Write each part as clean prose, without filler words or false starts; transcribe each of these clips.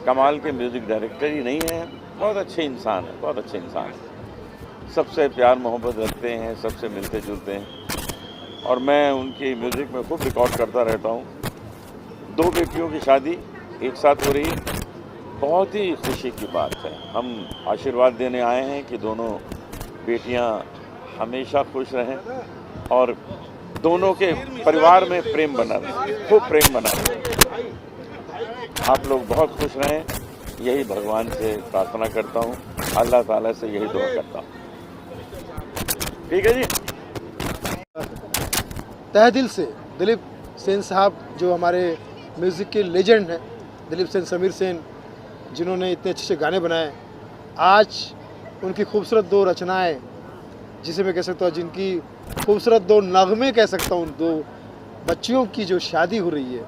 कमाल के music director ही नहीं है, बहुत अच्छे इंसान है, बहुत अच्छे इंसान है। सबसे प्यार मोहब्बत रखते हैं, सबसे मिलते जुलते हैं और मैं उनकी म्यूज़िक में खूब रिकॉर्ड करता रहता हूँ। 2 बेटियों की शादी एक साथ हो रही है, बहुत ही खुशी की बात है। हम आशीर्वाद देने आए हैं कि दोनों बेटियां हमेशा खुश रहें और दोनों के परिवार में प्रेम बना रहे, खूब प्रेम बना रहे। आप लोग बहुत खुश रहें, यही भगवान से प्रार्थना करता हूँ, अल्लाह ताला से यही दुआ करता हूँ। ठीक है जी। तहे दिल से दिलीप सेन साहब जो हमारे म्यूज़िक के लेजेंड हैं, दिलीप सेन, समीर सेन, जिन्होंने इतने अच्छे अच्छे गाने बनाए, आज उनकी खूबसूरत 2 रचनाएं, जिसे मैं कह सकता हूँ जिनकी खूबसूरत 2 नगमे कह सकता हूँ, 2 बच्चियों की जो शादी हो रही है,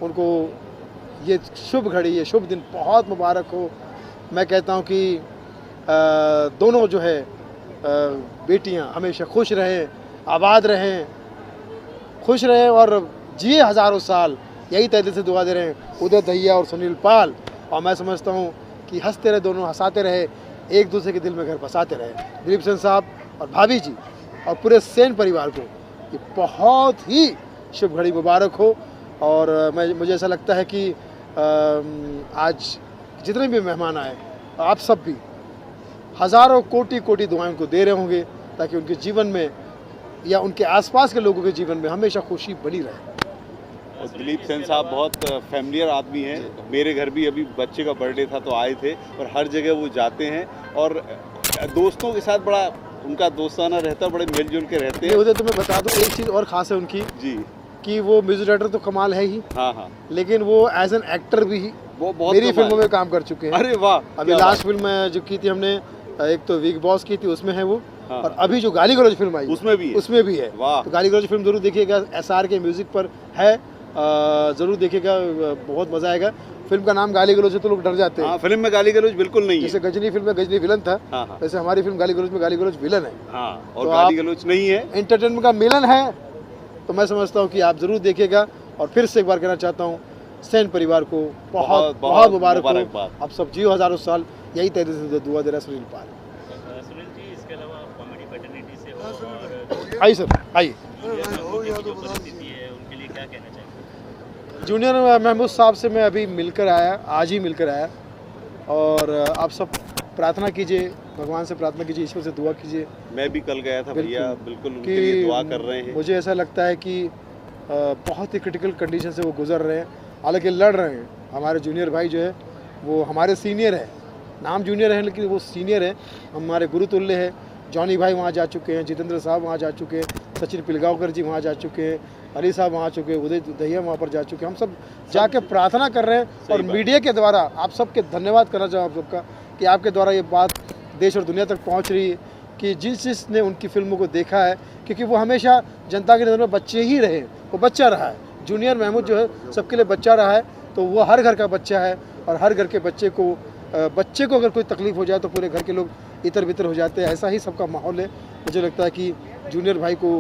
उनको ये शुभ घड़ी, ये शुभ दिन बहुत मुबारक हो। मैं कहता हूँ कि दोनों जो है बेटियाँ हमेशा खुश रहें, आबाद रहें, खुश रहें और जिए हज़ारों साल, यही तहे दिल से दुआ दे रहे हैं उदय दहिया और सुनील पाल। और मैं समझता हूँ कि हंसते रहे, दोनों हंसाते रहे, एक दूसरे के दिल में घर बसाते रहे। दिलीप सेन साहब और भाभी जी और पूरे सेन परिवार को ये बहुत ही शुभ घड़ी मुबारक हो। और मुझे ऐसा लगता है कि आज जितने भी मेहमान आए, आप सब भी हज़ारों कोटि कोटि दुआएं उनको दे रहे होंगे, ताकि उनके जीवन में या उनके आसपास के लोगों के जीवन में हमेशा खुशी बनी रहे। और दिलीप सेन साहब बहुत फैमिलियर आदमी हैं। मेरे घर भी अभी बच्चे का बर्थडे था तो आए थे, और हर जगह वो जाते हैं और दोस्तों के साथ बड़ा उनका दोस्ताना रहता, बड़े मिलजुल के रहते हैं। उधर तो मैं बता दूं, एक चीज़ और ख़ास है उनकी जी, कि वो म्यूजिक डायरेक्टर तो कमाल है ही, हाँ हाँ, लेकिन वो एज एन एक्टर भी वो बहुत मेरी फिल्मों में काम कर चुके हैं। अरे वाह, अभी लास्ट फिल्म जो की थी हमने, एक तो वीक बॉस की थी, उसमें है वो, हाँ, और अभी जो गाली गलौज फिल्म आई उसमें भी है। वाह, तो गाली गलौज फिल्म जरूर देखिएगा, SR के म्यूजिक पर है, जरूर देखिएगा, बहुत मजा आएगा। फिल्म का नाम गाली गलौज है तो लोग डर जाते हैं। हाँ, फिल्म में गाली गलौज बिल्कुल नहीं है। जैसे गजनी फिल्म में गजनी विलन था, हाँ, वैसे हमारी फिल्म गाली गलौज में गाली गलौज विलन है। हाँ, और तो गाली गलौज नहीं है, एंटरटेनमेंट का मिलन है। तो मैं समझता हूँ कि आप जरूर देखिएगा। और फिर से एक बार कहना चाहता हूँ, सेन परिवार को बहुत बहुत मुबारक हो। आप सब जियो हज़ारों साल, यही तहे दिल से दुआ दे रहा है सुनील पाल। सुनील जी, इसके अलावा कॉमेडी पैटर्निटी से और आइए सर, आइए। परिस्थिति है, उनके लिए क्या कहना चाहिए? जूनियर महमूद साहब से मैं अभी मिलकर आया, आज ही मिलकर आया, और आप सब प्रार्थना कीजिए, भगवान से प्रार्थना कीजिए, ईश्वर से दुआ कीजिए। मैं भी कल गया था भैया, बिल्कुल उनके लिए दुआ कर रहे हैं। मुझे ऐसा लगता है कि बहुत ही क्रिटिकल कंडीशन से वो गुजर रहे हैं, हालांकि लड़ रहे हैं। हमारे जूनियर भाई जो है वो हमारे सीनियर है, नाम जूनियर है लेकिन वो सीनियर है, हमारे गुरुतुल्य है। जॉनी भाई वहाँ जा चुके हैं, जितेंद्र साहब वहाँ जा चुके हैं, सचिन पिलगांवकर जी वहाँ जा चुके हैं, अली साहब वहाँ चुके हैं, उदय दहिया वहाँ पर जा चुके हैं। हम सब जाके प्रार्थना कर रहे हैं, और मीडिया के द्वारा आप सबके धन्यवाद करना चाहूँ आप सबका, कि आपके द्वारा ये बात देश और दुनिया तक पहुँच रही है कि जिसने उनकी फिल्मों को देखा है, क्योंकि वो हमेशा जनता की नज़र में बच्चे ही रहे, वो बच्चा रहा है। जूनियर महमूद जो है सबके लिए बच्चा रहा है, तो वो हर घर का बच्चा है, और हर घर के बच्चे को अगर कोई तकलीफ़ हो जाए तो पूरे घर के लोग इतर बितर हो जाते हैं। ऐसा ही सबका माहौल है। मुझे लगता है कि जूनियर भाई को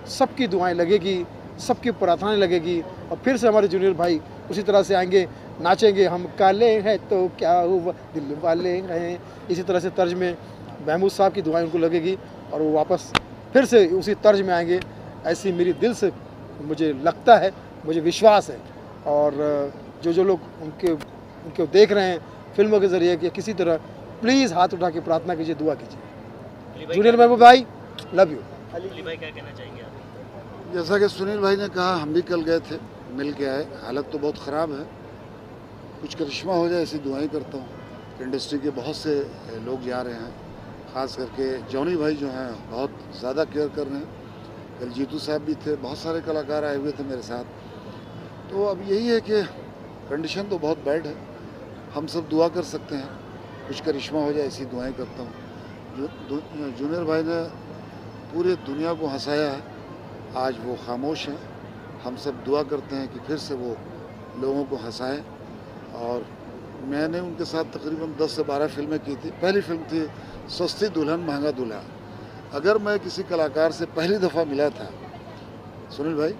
सबकी दुआएं लगेगी, सबकी प्रार्थनाएं लगेगी, और फिर से हमारे जूनियर भाई उसी तरह से आएंगे, नाचेंगे, हम काले हैं तो क्या हुआ दिल वाले हैं, इसी तरह से तर्ज में महमूद साहब की दुआएं उनको लगेगी, और वो वापस फिर से उसी तर्ज में आएंगे। ऐसी मेरी दिल से मुझे लगता है, मुझे विश्वास है। और जो लोग उनको देख रहे हैं फिल्मों के ज़रिए कि किसी तरह, प्लीज़ हाथ उठा के प्रार्थना कीजिए, दुआ कीजिए। जूनियर महबूब भाई, लव यू। अली भाई क्या कहना चाहेंगे आप? जैसा कि सुनील भाई ने कहा, हम भी कल गए थे, मिल के आए। हालत तो बहुत ख़राब है, कुछ करिश्मा हो जाए ऐसी दुआएं करता हूँ। इंडस्ट्री के बहुत से लोग जा रहे हैं, ख़ास करके जॉनी भाई जो हैं बहुत ज़्यादा केयर कर रहे हैं। कल जीतू साहब भी थे, बहुत सारे कलाकार आए हुए थे मेरे साथ। तो अब यही है कि कंडीशन तो बहुत बैड है, हम सब दुआ कर सकते हैं, कुछ करिश्मा हो जाए ऐसी दुआएं करता हूँ। जूनियर भाई ने पूरे दुनिया को हंसाया है, आज वो खामोश हैं। हम सब दुआ करते हैं कि फिर से वो लोगों को हंसाएं। और मैंने उनके साथ तकरीबन 10 से 12 फिल्में की थी। पहली फिल्म थी सस्ती दुल्हन महंगा दूल्हा। अगर मैं किसी कलाकार से पहली दफ़ा मिला था सुनील भाई,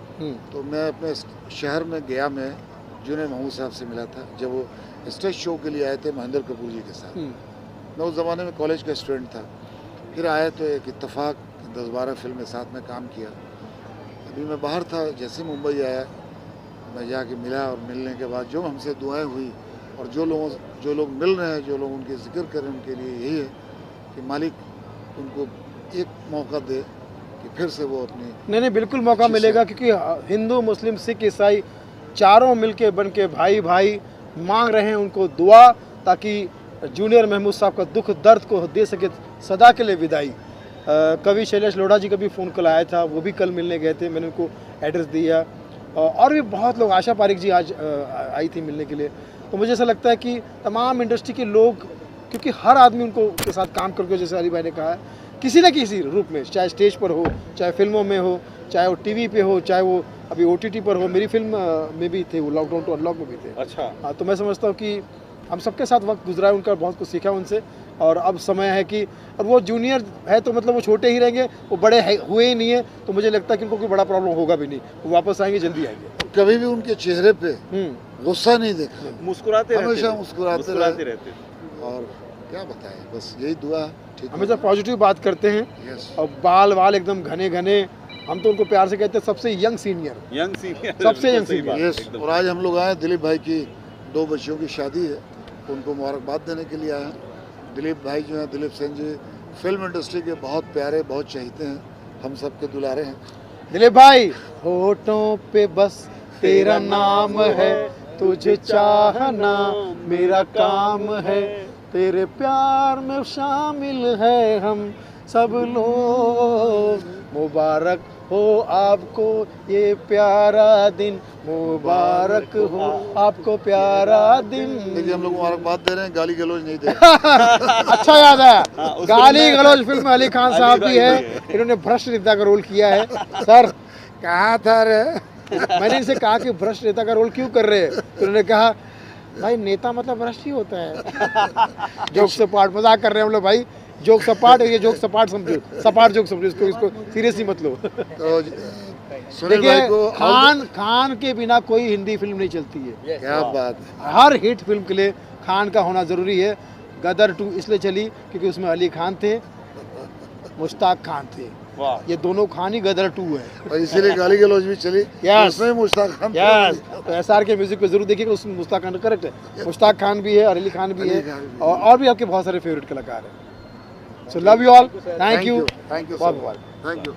तो मैं अपने शहर में गया, मैं जुनैद महमूद साहब से मिला था जब वो स्टेज शो के लिए आए थे महेंद्र कपूर जी के साथ। मैं उस ज़माने में कॉलेज का स्टूडेंट था। फिर आए तो एक इत्तेफाक 10-12 फिल्में साथ में काम किया। अभी मैं बाहर था, जैसे मुंबई आया मैं जाके मिला और मिलने के बाद जो हमसे दुआएं हुई और जो लोग मिल रहे हैं, जो लोग उनके जिक्र कर रहे हैं, उनके लिए यही है कि मालिक उनको एक मौका दे कि फिर से वो अपनी नहीं बिल्कुल मौका मिलेगा, क्योंकि हिंदू मुस्लिम सिख ईसाई चारों मिलके बन के भाई भाई मांग रहे हैं उनको दुआ, ताकि जूनियर महमूद साहब का दुख दर्द को दे सके सदा के लिए विदाई। कवि शैलेश लोढ़ा जी का भी फ़ोन कॉल आया था, वो भी कल मिलने गए थे, मैंने उनको एड्रेस दिया। और भी बहुत लोग, आशा पारिक जी आज आई थी मिलने के लिए। तो मुझे ऐसा लगता है कि तमाम इंडस्ट्री के लोग, क्योंकि हर आदमी उनको के साथ काम करके, जैसे अली भाई ने कहा, किसी न किसी रूप में, चाहे स्टेज पर हो, चाहे फिल्मों में हो, चाहे वो टीवी पे हो, चाहे वो अभी OTT पर हो। मेरी फिल्म में भी थे वो, लॉकडाउन टू अनलॉक में भी थे। अच्छा। हाँ, तो मैं समझता हूँ कि हम सबके साथ वक्त गुजरा है उनका, बहुत कुछ सीखा उनसे। और अब समय है कि, और वो जूनियर है तो मतलब वो छोटे ही रहेंगे, वो बड़े हुए ही नहीं है, तो मुझे लगता है कि उनको कोई बड़ा प्रॉब्लम होगा भी नहीं, वो वापस आएंगे, जल्दी आएंगे। कभी भी उनके चेहरे पे गुस्सा नहीं देखा, मुस्कुराते हमेशा रहते मुस्कुराते रहते। और क्या बताएं, बस यही दुआ ठीक है। हमेशा पॉजिटिव बात करते हैं। यस। और बाल एकदम घने घने, हम तो उनको प्यार से कहते हैं सबसे यंग सीनियर। सबसे यंग सीनियर। यस। और आज हम लोग आए, दिलीप भाई की 2 बच्चियों की शादी है, उनको मुबारकबाद देने के लिए आए हैं। दिलीप भाई जो हैं, दिलीप सेन जी, फिल्म इंडस्ट्री के बहुत प्यारे, बहुत चाहते हैं, हम सब के दुलारे हैं। दिलीप भाई, होठों पे बस तेरा नाम है, तुझे चाहना मेरा काम है, तेरे प्यार में शामिल है हम सब लोग, मुबारक हो आपको ये प्यारा दिन, मुबारक हो आपको प्यारा दिन। देखिए, हम लोग मुबारकबाद दे रहे हैं, गाली गलौज नहीं दे रहे। अच्छा याद है, गाली गलौज फिल्म में अली खान साहब भी है, इन्होंने भ्रष्ट नेता का रोल किया है। सर कहाँ था रे? मैंने इनसे कहा कि भ्रष्ट नेता का रोल क्यों कर रहे हैं, तो उन्होंने कहा भाई नेता मतलब भ्रष्ट ही होता है। जोक सपाट, मजाक कर रहे हैं हम लोग भाई, जोक सपाट है, ये जोक सपाट समझो, सपाट जोक समझो, इसको सीरियसली मत लो। तो सुनील भाई को खान के बिना कोई हिंदी फिल्म नहीं चलती है। क्या बात है। हर हिट फिल्म के लिए खान का होना जरूरी है। गदर 2 इसलिए चली क्योंकि उसमें अली खान थे, मुश्ताक खान थे, ये दोनों खान ही गदर 2 है, और इसीलिए गाली गलौज भी चली। यस, उसमें मुश्ताक खान। यस। तो SR के म्यूजिक पे जरूर देखिएगा, उसमें मुश्ताक खान करेक्ट है, मुश्ताक खान भी है और अली खान भी है, और भी आपके बहुत सारे फेवरेट कलाकार हैं। So love you all, thank you, बहुत बहुत थैंक यू।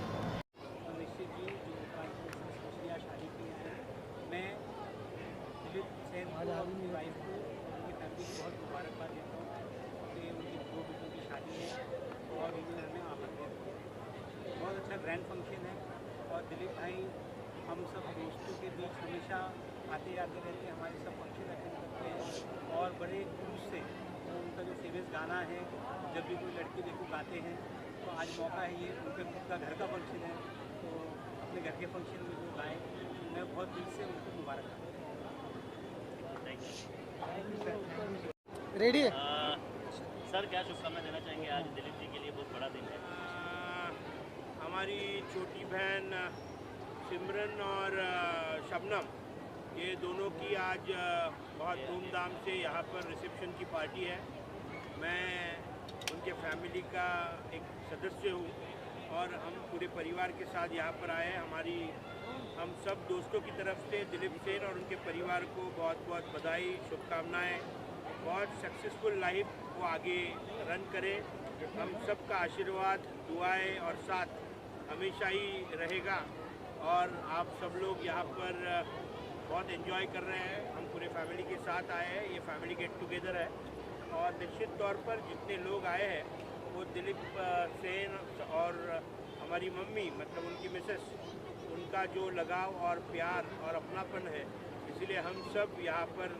ग्रैंड फंक्शन है और दिलीप भाई हम सब दोस्तों के बीच हमेशा आते जाते रहते हैं, हमारे सब फंक्शन अटेंड करते हैं और बड़े खुश से उनका जो फेमस गाना है जब भी कोई लड़की देखो गाते हैं, तो आज मौका है ये, उनके खुद का घर का फंक्शन है, तो अपने घर के फंक्शन में जो गाएँ, मैं बहुत दिल से उनको मुबारक करता हूँ। रेडी है सर, क्या शुभकामना देना चाहेंगे? आज दिलीप जी के लिए बहुत बड़ा दिन है। हमारी छोटी बहन सिमरन और शबनम, ये दोनों की आज बहुत धूमधाम से यहाँ पर रिसेप्शन की पार्टी है। मैं उनके फैमिली का एक सदस्य हूँ और हम पूरे परिवार के साथ यहाँ पर आए हैं। हम सब दोस्तों की तरफ से दिलीप सेन और उनके परिवार को बहुत बहुत बधाई, शुभकामनाएँ। बहुत सक्सेसफुल लाइफ वो आगे रन करे, हम सब का आशीर्वाद, दुआएं और साथ हमेशा ही रहेगा। और आप सब लोग यहाँ पर बहुत एंजॉय कर रहे हैं, हम पूरे फैमिली के साथ आए हैं, ये फैमिली गेट टुगेदर है और निश्चित तौर पर जितने लोग आए हैं वो दिलीप सेन और हमारी मम्मी, मतलब उनकी मिसेस, उनका जो लगाव और प्यार और अपनापन है, इसलिए हम सब यहाँ पर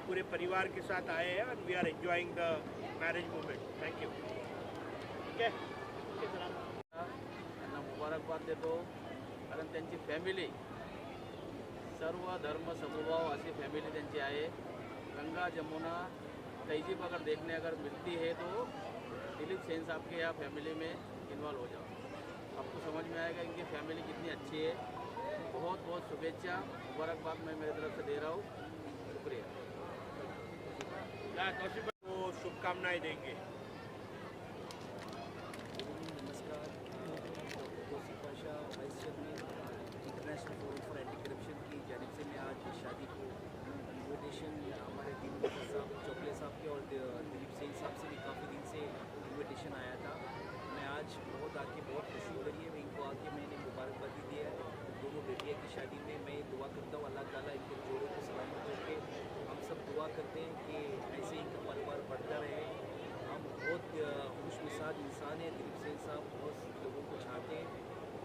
पूरे परिवार के साथ आए हैं और we are enjoying the marriage moment. Thank you. ठीक आहे, त्यांना मुबारकबाद देतो, कारण त्यांची फॅमिली सर्व धर्म समभाव अशी फॅमिली त्यांची आहे। गंगा जमुना तहजीब अगर देखने अगर मिलती है तो दिलीप सेन साहब के यहाँ फैमिली में इन्वॉल्व हो जाओ, आपको समझ में आएगा इनकी फैमिली कितनी अच्छी है। बहुत बहुत शुभेच्छा, मुबारकबाद मैं मेरी तरफ से दे रहा हूँ। शुक्रिया। क्या तौसीफ भाई को शुभकामनाएं देंगे? नमस्कार, Tauseef Pasha vice chairman international forum for anti corruption की जानिब से मैं आज शादी को इन्विटेशन हमारे दीन साहब चौकले साहब के और दिलीप सिंह साहब से भी काफ़ी दिन से इन्विटेशन आया था। मैं आज बहुत आके बहुत खुशी हो रही है। मैं इनको आके मैंने मुबारकबादी दिया है दोनों बेटियों की शादी में। मैं दुआ करता हूँ अल्लाह ताला इनके जोड़ों को सलामत करके, हम सब दुआ करते हैं कि ऐसे ही इनका परिवार बढ़ता रहे। हम बहुत खुशमिजाज इंसान हैं। दिलीप सिंह साहब बहुत लोगों को चाहते हैं,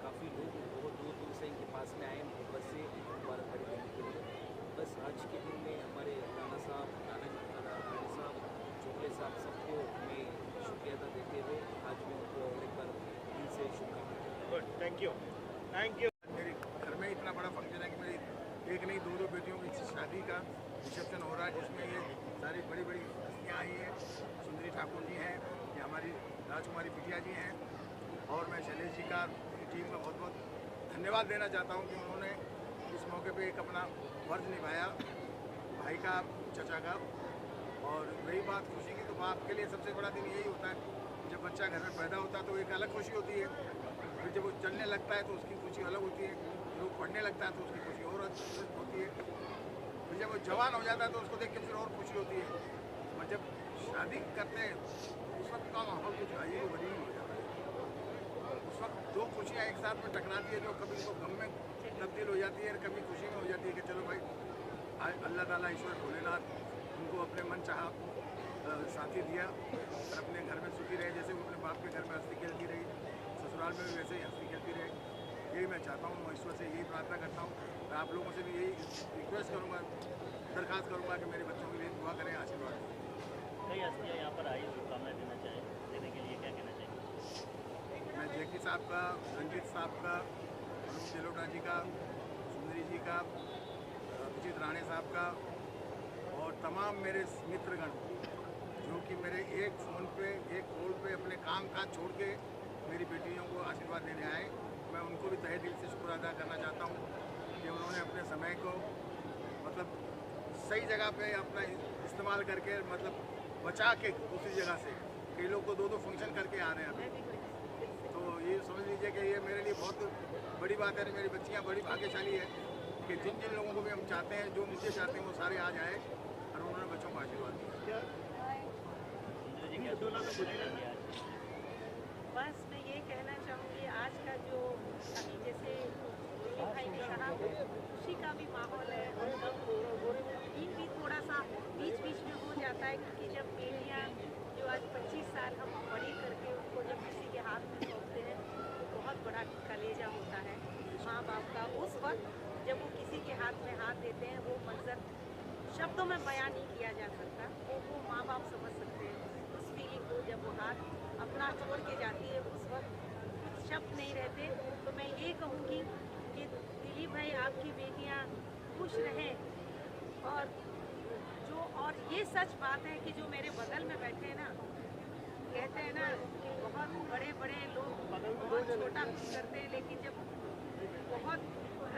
काफ़ी लोग बहुत दूर दूर से इनके पास में आए मोहब्बत से मुबारकबादी देने के लिए। बस आज के दिन में हमारे राणा साहब चोपड़े साहब सबको मैं शुक्रिया अदा देते हुए आज मैं उनको और एक बार दिल से शुभकामनाएं। Good, thank you, thank you. मेरे घर में इतना बड़ा फंक्शन है कि मेरी एक नहीं दो बेटियों की शादी का रिसेप्शन हो रहा है, जिसमें ये सारी बड़ी बड़ी हस्तियाँ आई हैं। सुंदरी ठाकुर जी हैं, ये हमारी राजकुमारी बिटिया जी हैं, और मैं शैलेश जी का टीम का बहुत बहुत धन्यवाद देना चाहता हूँ कि उन्होंने इस मौके पे एक अपना फर्ज निभाया भाई का, चचा का। और रही बात खुशी की, तो बाप के लिए सबसे बड़ा दिन यही होता है जब बच्चा घर में पैदा होता है, तो एक अलग खुशी होती है। फिर जब वो चलने लगता है तो उसकी खुशी अलग होती है, फिर वो पढ़ने लगता है तो उसकी खुशी और होती है, फिर जब वो जवान हो जाता है तो उसको देख के फिर और खुशी होती है। और जब शादी करते हैं उस वक्त का माहौल कुछ अजीब गरीब हो जाता है। उस वक्त दो खुशियाँ एक साथ में टकराती है, जो कभी तो गम में तब्दील हो जाती है, कभी खुशी में हो जाती है कि चलो भाई अल्लाह ताला ईश्वर भोलेनाथ उनको अपने मन चाहा साथी दिया और अपने घर में सुखी रहे। जैसे वो अपने बाप के घर में हंसी खेलती रही, ससुराल में भी वैसे ही हंसी खेलती रहे। यही मैं चाहता हूँ, मैं ईश्वर से यही प्रार्थना करता हूँ। मैं आप लोगों से भी यही रिक्वेस्ट करूँगा, दरख्वास्त करूँगा कि मेरे बच्चों के लिए दुआ करें, आशीर्वाद दें। कई हस्तियाँ यहाँ पर आई, शुभकामनाएं देने के लिए क्या कहना चाहिए? मैं जेकी साहब का, रंजीत साहब का, अरुण जेलोटा जी का, सुंदरी जी का, अभिजीत राणे साहब का, और तमाम मेरे मित्रगण जो कि मेरे एक फ़ोन पे, एक कॉल पे अपने काम काज छोड़ के मेरी बेटियों को आशीर्वाद देने आए। मैं उनको भी तहे दिल से शुक्र अदा करना चाहता हूँ कि उन्होंने अपने समय को मतलब सही जगह पे अपना इस्तेमाल करके, मतलब बचा के दूसरी जगह से। कई लोग तो दो फंक्शन करके आ रहे हैं अभी, तो ये समझ लीजिए कि ये मेरे लिए बहुत बड़ी बात है। मेरी बच्चियाँ बड़ी भाग्यशाली है कि जिन जिन लोगों को भी हम चाहते हैं, जो मुझे चाहते हैं, वो सारे आज आए और उन्होंने बच्चों को आशीर्वाद दिया। बस मैं ये कहना चाहूँगी, आज का जो अभी जैसे दिलीप भाई ने कहा, खुशी का भी माहौल है और गम भी थोड़ा सा बीच बीच में हो जाता है, क्योंकि जब बेटियाँ जो आज 25 साल हम बड़ी करके उनको जब किसी के हाथ में सौंपते हैं तो बहुत बड़ा कलेजा होता है माँ बाप का। उस वक्त जब वो किसी के हाथ में हाथ देते हैं, वो मंजर शब्दों में बयान नहीं किया जा सकता। वो माँ बाप समझ सकते हैं उस फीलिंग को, जब वो हाथ अपना छोड़ के जाती है उस वक्त कुछ शब्द नहीं रहते। तो मैं ये कहूँगी कि दिलीप भाई, आपकी बेटियाँ खुश रहें। और ये सच बात है कि जो मेरे बगल में बैठे हैं ना, कहते हैं ना कि बहुत बड़े बड़े लोग बहुत छोटा करते हैं, लेकिन जब बहुत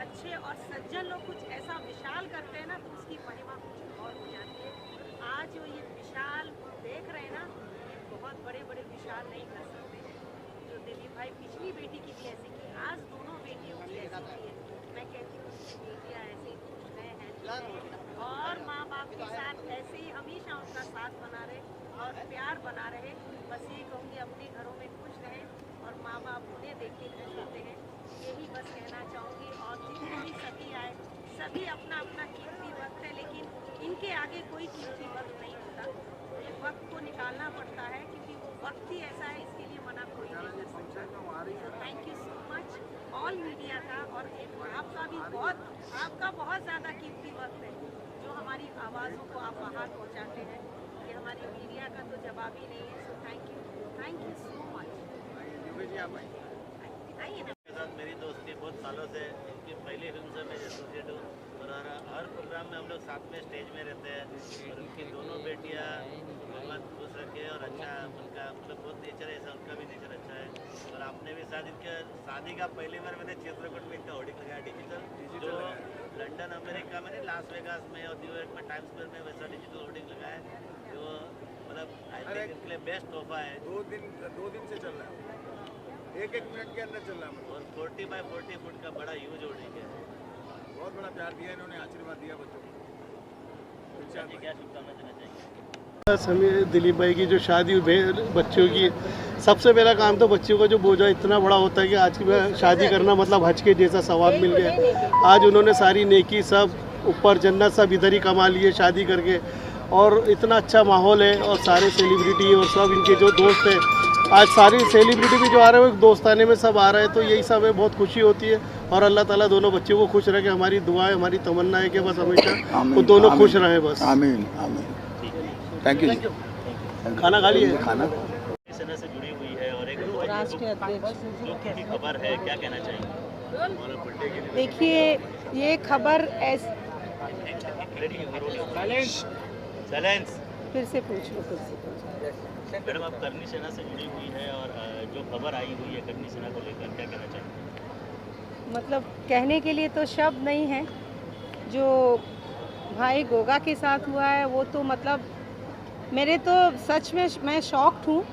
अच्छे और सज्जन लोग कुछ ऐसा विशाल करते हैं ना, तो उसकी महिमा कुछ और हो जाती है। आज जो ये विशाल देख रहे हैं ना, ये बहुत बड़े बड़े विशाल नहीं कर सकते हैं। जो दिलीप भाई पिछली बेटी की भी ऐसी की, आज दोनों बेटियों की ऐसी की है। मैं कहती हूँ बेटियाँ ऐसे ही खुश रहे हैं और माँ बाप के साथ ऐसे ही हमेशा उनका साथ बना रहे और प्यार बना रहे। बस ये कहूँगी, अपने घरों में खुश रहें और माँ बाप उन्हें देख के खुश होते हैं, यही बस कहना चाहूँगी। और जितने भी सभी आए, सभी अपना अपना कीमती वक्त है, लेकिन इनके आगे कोई कीमती वक्त नहीं होता। ये वक्त को निकालना पड़ता है, क्योंकि वो वक्त ही ऐसा है, इसके लिए मना कोई नहीं कर सकता। Thank you so much all media का, और आपका भी आपका बहुत ज़्यादा कीमती वक्त है, जो हमारी आवाज़ों को आप बाहर पहुँचाते हैं। ये हमारी मीडिया का तो जवाब ही नहीं है। So thank you so much. आइए ना। मेरी दोस्ती बहुत सालों से, इनकी पहली फिल्म से मैं एसोसिएट हूँ और हर प्रोग्राम में हम लोग साथ में स्टेज में रहते हैं। और उनकी दोनों बेटियाँ भगवान खुश रखे और अच्छा उनका मतलब बहुत नेचर है ऐसा, उनका भी नेचर अच्छा है। और आपने भी साथ इनके शादी का पहली बार मैंने चित्रकूट में इनका होर्डिंग लगाया डिजिटल, जो लंदन अमेरिका में नहीं, लास वेगास में और न्यूयॉर्क में टाइम स्क्वायर में वैसा डिजिटल होर्डिंग लगाया है, जो मतलब आई थिंक इनके लिए बेस्ट तोहफा है। 2 दिन से चल रहा है, एक मिनट के अंदर चल रहा है, और 40 बाय 40 फुट का बड़ा ह्यूज होर्डिंग है। बहुत बड़ा प्यार दिया इन्होंने, आशीर्वाद दिया बच्चों को। क्या शुभकामनाएं देना चाहिए? हमें दिलीप भाई की जो शादी हुई बच्चों की, सबसे पहला काम तो बच्चों का जो बोझा इतना बड़ा होता है कि आज की शादी करना मतलब हज के जैसा सवाब मिल गया। आज उन्होंने सारी नेकी सब ऊपर जन्नत सब इधर ही कमा लिए शादी करके, और इतना अच्छा माहौल है, और सारे सेलिब्रिटी और सब इनके जो दोस्त हैं, आज सारी सेलिब्रिटी भी जो आ रहे हैं वो दोस्ताने में सब आ रहे हैं, तो यही सब है, बहुत खुशी होती है। और अल्लाह ताला दोनों बच्चों को खुश रखे, हमारी दुआ है, हमारी तमन्ना है कि बस हमेशा वो दोनों खुश रहे बस। आमीन आमीन। Thank you. खाना खा लिए? खाना सेना से जुड़ी हुई है और एक राष्ट्रीय अध्यक्ष जो की खबर है, क्या कहना चाहिए? देखिए, ये खबर फिर से पूछ लो। मैडम, आप करनी सेना से जुड़ी हुई है और जो खबर आई हुई है करनी सेना को लेकर, क्या कहना चाहिए? मतलब कहने के लिए तो शब्द नहीं है। जो भाई गोगा के साथ हुआ है वो तो मतलब मेरे तो सच में मैं शॉक्ड हूँ।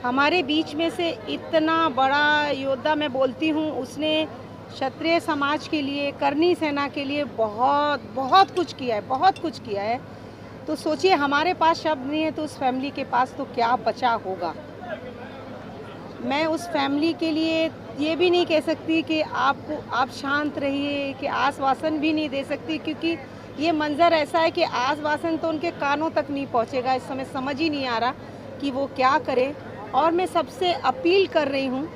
हमारे बीच में से इतना बड़ा योद्धा, मैं बोलती हूँ, उसने क्षत्रिय समाज के लिए, करनी सेना के लिए बहुत बहुत कुछ किया है, बहुत कुछ किया है। तो सोचिए, हमारे पास शब्द नहीं है तो उस फैमिली के पास तो क्या बचा होगा। मैं उस फैमिली के लिए ये भी नहीं कह सकती कि आप शांत रहिए, कि आश्वासन भी नहीं दे सकती, क्योंकि ये मंज़र ऐसा है कि आश्वासन तो उनके कानों तक नहीं पहुंचेगा। इस समय समझ ही नहीं आ रहा कि वो क्या करें। और मैं सबसे अपील कर रही हूँ,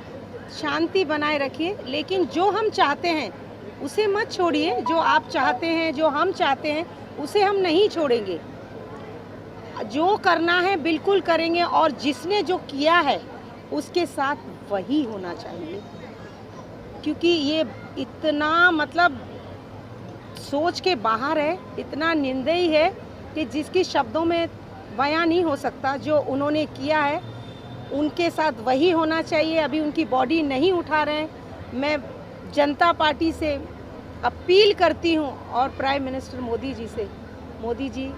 शांति बनाए रखिए, लेकिन जो हम चाहते हैं उसे मत छोड़िए। जो आप चाहते हैं, जो हम चाहते हैं, उसे हम नहीं छोड़ेंगे। जो करना है बिल्कुल करेंगे, और जिसने जो किया है उसके साथ वही होना चाहिए, क्योंकि ये इतना मतलब सोच के बाहर है, इतना निंदनीय है कि जिसकी शब्दों में बयां नहीं हो सकता। जो उन्होंने किया है उनके साथ वही होना चाहिए। अभी उनकी बॉडी नहीं उठा रहे हैं। मैं जनता पार्टी से अपील करती हूं, और प्राइम मिनिस्टर मोदी जी से, मोदी जी,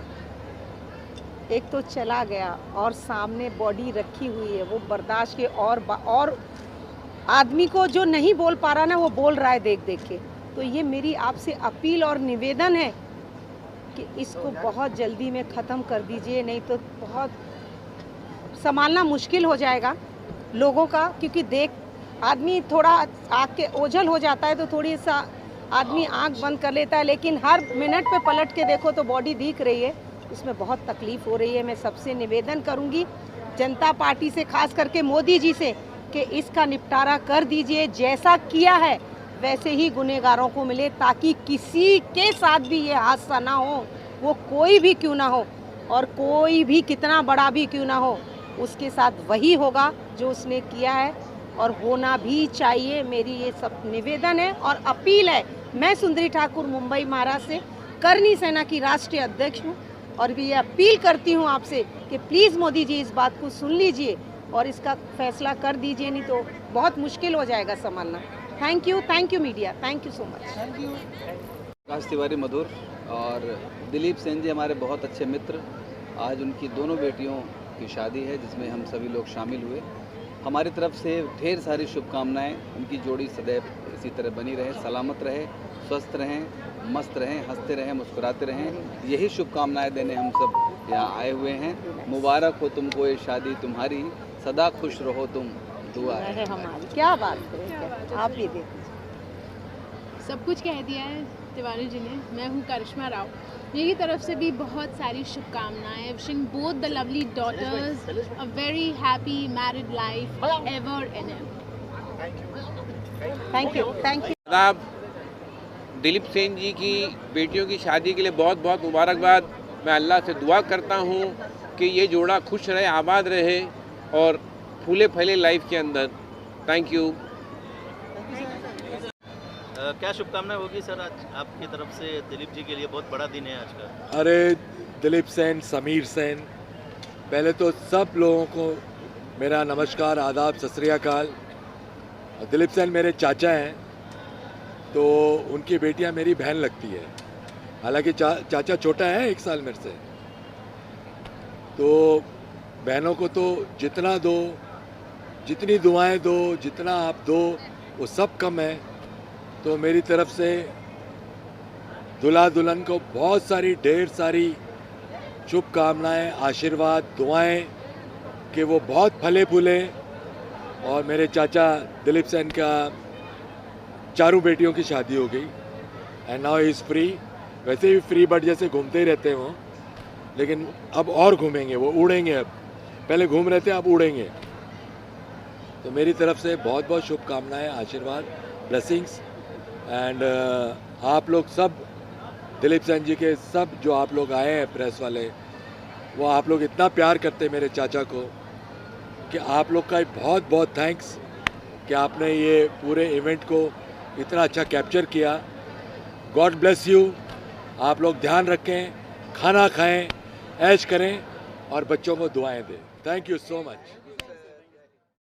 एक तो चला गया और सामने बॉडी रखी हुई है, वो बर्दाश्त के और आदमी को जो नहीं बोल पा रहा ना, वो बोल रहा है देख देख के। तो ये मेरी आपसे अपील और निवेदन है कि इसको बहुत जल्दी में ख़त्म कर दीजिए, नहीं तो बहुत संभालना मुश्किल हो जाएगा लोगों का। क्योंकि देख, आदमी थोड़ा आँख के ओझल हो जाता है तो थोड़ी सा आदमी आँख बंद कर लेता है, लेकिन हर मिनट पे पलट के देखो तो बॉडी दिख रही है, उसमें बहुत तकलीफ़ हो रही है। मैं सबसे निवेदन करूंगी, जनता पार्टी से, खास करके मोदी जी से, कि इसका निपटारा कर दीजिए। जैसा किया है वैसे ही गुनहगारों को मिले, ताकि किसी के साथ भी ये हादसा ना हो, वो कोई भी क्यों ना हो, और कोई भी कितना बड़ा भी क्यों ना हो, उसके साथ वही होगा जो उसने किया है, और होना भी चाहिए। मेरी ये सब निवेदन है और अपील है। मैं सुंदरी ठाकुर, मुंबई महाराष्ट्र से करनी सेना की राष्ट्रीय अध्यक्ष हूँ, और भी ये अपील करती हूँ आपसे कि प्लीज़ मोदी जी इस बात को सुन लीजिए और इसका फैसला कर दीजिए, नहीं तो बहुत मुश्किल हो जाएगा संभालना। Thank you media, thank you so much. Prakash Tiwari Madhur और दिलीप सेन जी हमारे बहुत अच्छे मित्र। आज उनकी दोनों बेटियों की शादी है जिसमें हम सभी लोग शामिल हुए। हमारी तरफ से ढेर सारी शुभकामनाएं। उनकी जोड़ी सदैव इसी तरह बनी रहे, सलामत रहे, स्वस्थ रहें, मस्त रहें, हंसते रहें, मुस्कुराते रहें। यही शुभकामनाएं देने हम सब यहाँ आए हुए हैं। मुबारक हो तुमको ये शादी तुम्हारी, सदा खुश रहो तुम, दुआ है हमारी। क्या बात करें, आप भी देखिए। सब कुछ कह दिया है तिवारी जी ने। मैं हूँ करिश्मा राव, मेरी तरफ से भी बहुत सारी शुभकामनाएं। Wishing both the lovely daughters a very happy married life ever and ever. Thank you. आदाब। दिलीप सेन जी की बेटियों की शादी के लिए बहुत बहुत मुबारकबाद। मैं अल्लाह से दुआ करता हूँ कि ये जोड़ा खुश रहे, आबाद रहे और फूले फैले लाइफ के अंदर। Thank you. क्या शुभकामनाएं होगी सर आज आपकी तरफ से दिलीप जी के लिए? बहुत बड़ा दिन है आज का। अरे दिलीप सेन, समीर सेन, पहले तो सब लोगों को मेरा नमस्कार, आदाब, सत श्री अकाल। और दिलीप सेन मेरे चाचा हैं, तो उनकी बेटियां मेरी बहन लगती है। हालांकि चाचा छोटा है 1 साल मेरे से। तो बहनों को तो जितना दो, जितनी दुआएं दो, जितना आप दो, वो सब कम है। तो मेरी तरफ से दुल्हा दुल्हन को बहुत सारी, ढेर सारी शुभकामनाएं, आशीर्वाद, दुआएं कि वो बहुत फले फूले। और मेरे चाचा दिलीप सेन का 4 बेटियों की शादी हो गई and now he is free. वैसे भी फ्री बर्ड जैसे घूमते ही रहते हैं वो, लेकिन अब और घूमेंगे, वो उड़ेंगे। अब पहले घूम रहे थे, अब उड़ेंगे। तो मेरी तरफ से बहुत बहुत शुभकामनाएं, आशीर्वाद, ब्लेसिंग्स। एंड आप लोग सब, दिलीप सेन जी के सब जो आप लोग आए हैं प्रेस वाले, वो आप लोग इतना प्यार करते हैं मेरे चाचा को कि आप लोग का बहुत बहुत थैंक्स कि आपने ये पूरे इवेंट को इतना अच्छा कैप्चर किया। God bless you. आप लोग ध्यान रखें, खाना खाएं, ऐश करें और बच्चों को दुआएं दें। Thank you so much.